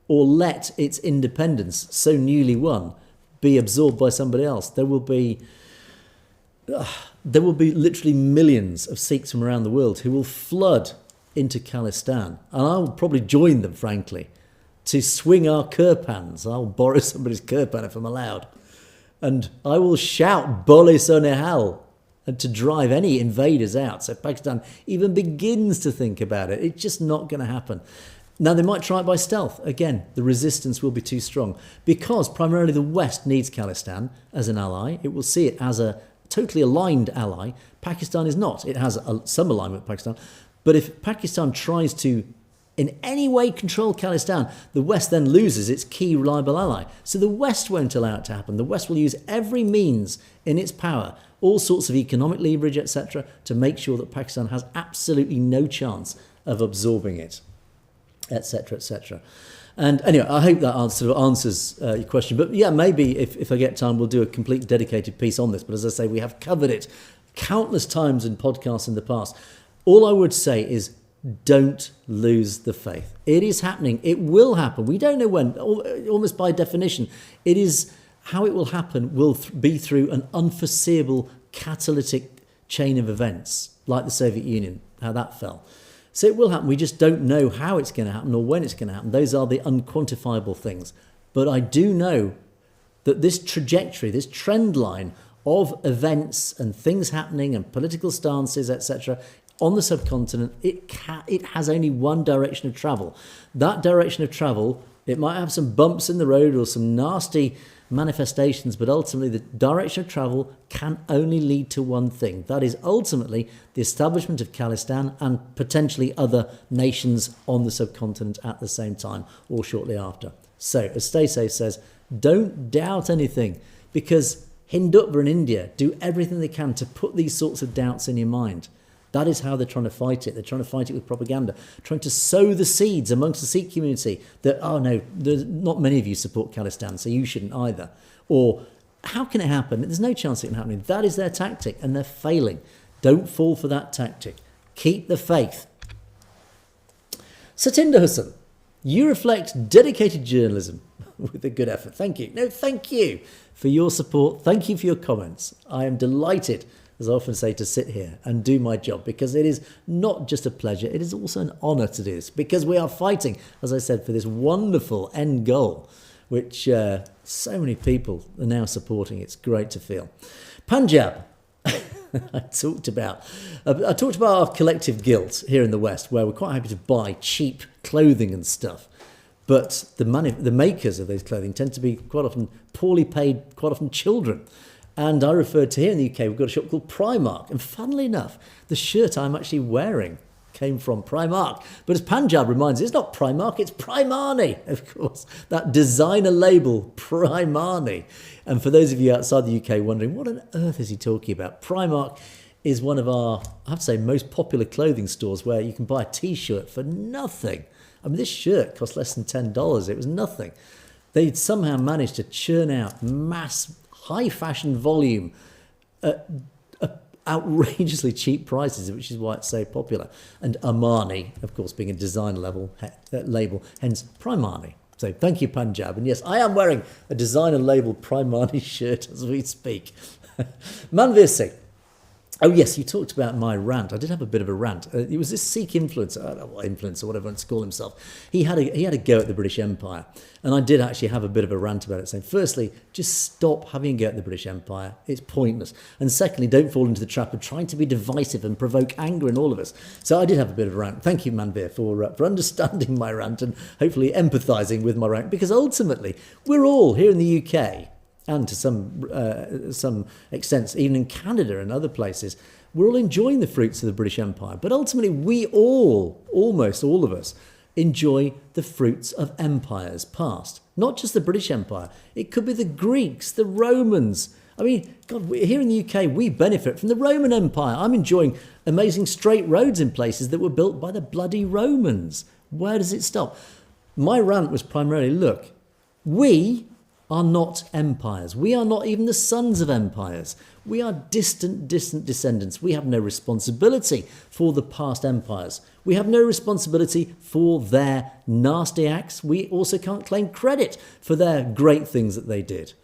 or let its independence, so newly won, be absorbed by somebody else. There will be literally millions of Sikhs from around the world who will flood into Khalistan. And I'll probably join them, frankly, to swing our kirpans. I'll borrow somebody's kirpan if I'm allowed. And I will shout Bole Sonehal and to drive any invaders out. So if Pakistan even begins to think about it, it's just not going to happen. Now, they might try it by stealth. Again, the resistance will be too strong because primarily the West needs Khalistan as an ally. It will see it as a totally aligned ally. Pakistan is not. It has some alignment with Pakistan. But if Pakistan tries to in any way control Khalistan, the West then loses its key reliable ally. So the West won't allow it to happen. The West will use every means in its power, all sorts of economic leverage, etc., to make sure that Pakistan has absolutely no chance of absorbing it, etc., etc. And anyway, I hope that sort of answers your question. But yeah, maybe if I get time, we'll do a complete dedicated piece on this. But as I say, we have covered it countless times in podcasts in the past. All I would say is don't lose the faith. It is happening. It will happen. We don't know when. Almost by definition, it is how it will happen will be through an unforeseeable catalytic chain of events, like the Soviet Union, how that fell. So it will happen. We just don't know how it's going to happen or when it's going to happen. Those are the unquantifiable things. But I do know that this trajectory, this trend line of events and things happening and political stances, etc., on the subcontinent, it has only one direction of travel. That direction of travel, it might have some bumps in the road or some nasty manifestations, but ultimately the direction of travel can only lead to one thing. That is ultimately the establishment of Khalistan and potentially other nations on the subcontinent at the same time or shortly after. So, as Stay Safe says, don't doubt anything, because Hindutva in India do everything they can to put these sorts of doubts in your mind. That is how they're trying to fight it. They're trying to fight it with propaganda, trying to sow the seeds amongst the Sikh community that, oh no, not many of you support Khalistan, so you shouldn't either. Or, how can it happen? There's no chance it can happen. That is their tactic, and they're failing. Don't fall for that tactic. Keep the faith. Satinder Hussain, you reflect dedicated journalism with a good effort. Thank you. No, thank you for your support. Thank you for your comments. I am delighted, as I often say, to sit here and do my job, because it is not just a pleasure, it is also an honour to do this, because we are fighting, as I said, for this wonderful end goal, which so many people are now supporting. It's great to feel. Punjab, I talked about our collective guilt here in the West, where we're quite happy to buy cheap clothing and stuff. But the makers of those clothing tend to be quite often poorly paid, quite often children. And I referred to here in the UK, we've got a shop called Primark. And funnily enough, the shirt I'm actually wearing came from Primark. But as Punjab reminds us, it's not Primark, it's Primani, of course. That designer label, Primani. And for those of you outside the UK wondering, what on earth is he talking about? Primark is one of our, I have to say, most popular clothing stores where you can buy a T-shirt for nothing. I mean, this shirt cost less than $10. It was nothing. They'd somehow managed to churn out mass high fashion volume at outrageously cheap prices, which is why it's so popular. And Armani, of course, being a design label, hence Primani. So thank you, Punjab. And yes, I am wearing a designer labeled Primani shirt as we speak. Manveer Singh. Oh yes, you talked about my rant. I did have a bit of a rant. It was this Sikh influencer, influencer, whatever he wants to call himself. He had a go at the British Empire, and I did actually have a bit of a rant about it, saying, firstly, just stop having a go at the British Empire. It's pointless. And secondly, don't fall into the trap of trying to be divisive and provoke anger in all of us. So I did have a bit of a rant. Thank you, Manveer, for understanding my rant and hopefully empathising with my rant, because ultimately we're all here in the UK, and to some extent, even in Canada and other places, we're all enjoying the fruits of the British Empire. But ultimately, we all, almost all of us, enjoy the fruits of empires past. Not just the British Empire. It could be the Greeks, the Romans. I mean, God, here in the UK, we benefit from the Roman Empire. I'm enjoying amazing straight roads in places that were built by the bloody Romans. Where does it stop? My rant was primarily, look, we are not empires. We are not even the sons of empires. We are distant descendants. We have no responsibility for the past empires. We have no responsibility for their nasty acts. We also can't claim credit for their great things that they did.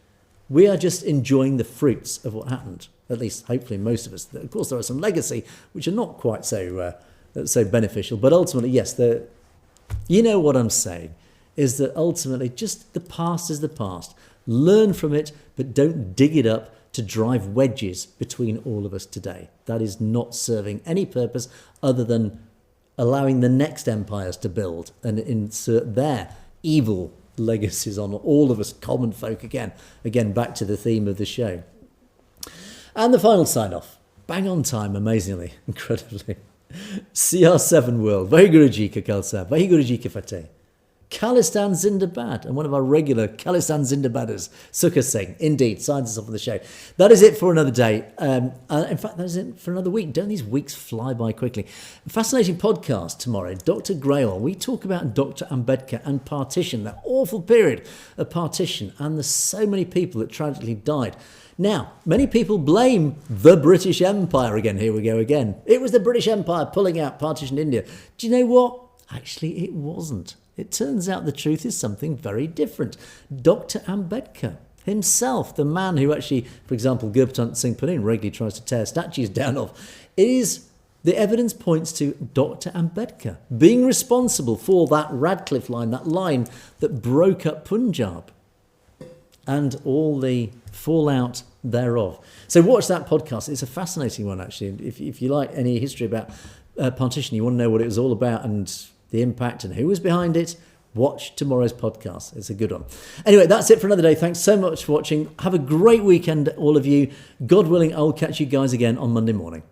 We are just enjoying the fruits of what happened, at least hopefully most of us. Of course, there are some legacy which are not quite so beneficial, but ultimately, yes, you know what I'm saying, is that ultimately just the past is the past. Learn from it, but don't dig it up to drive wedges between all of us today. That is not serving any purpose other than allowing the next empires to build and insert their evil legacies on all of us common folk again. Again, back to the theme of the show. And the final sign-off. Bang on time, amazingly, incredibly. CR7 World. Vaheguru Ji ka Khalsa, Vaheguru Ji ki Fateh. Khalistan Zindabad, and one of our regular Khalistan Zindabaders, Sukha Singh, indeed, signs us off on the show. That is it for another day. In fact, that is it for another week. Don't these weeks fly by quickly? Fascinating podcast tomorrow. Dr. Grail. We talk about Dr. Ambedkar and partition, that awful period of partition, and there's so many people that tragically died. Now, many people blame the British Empire again. Here we go again. It was the British Empire pulling out partitioned India. Do you know what? Actually, it wasn't. It turns out the truth is something very different. Dr. Ambedkar himself, the man who actually, for example, Gurpatnt Singh Panin regularly tries to tear statues down of, the evidence points to Dr. Ambedkar being responsible for that Radcliffe line, that line that broke up Punjab and all the fallout thereof. So watch that podcast. It's a fascinating one, actually. If you like any history about partition, you want to know what it was all about and the impact and who was behind it, watch tomorrow's podcast. It's a good one. Anyway, that's it for another day. Thanks so much for watching. Have a great weekend, all of you. God willing, I'll catch you guys again on Monday morning.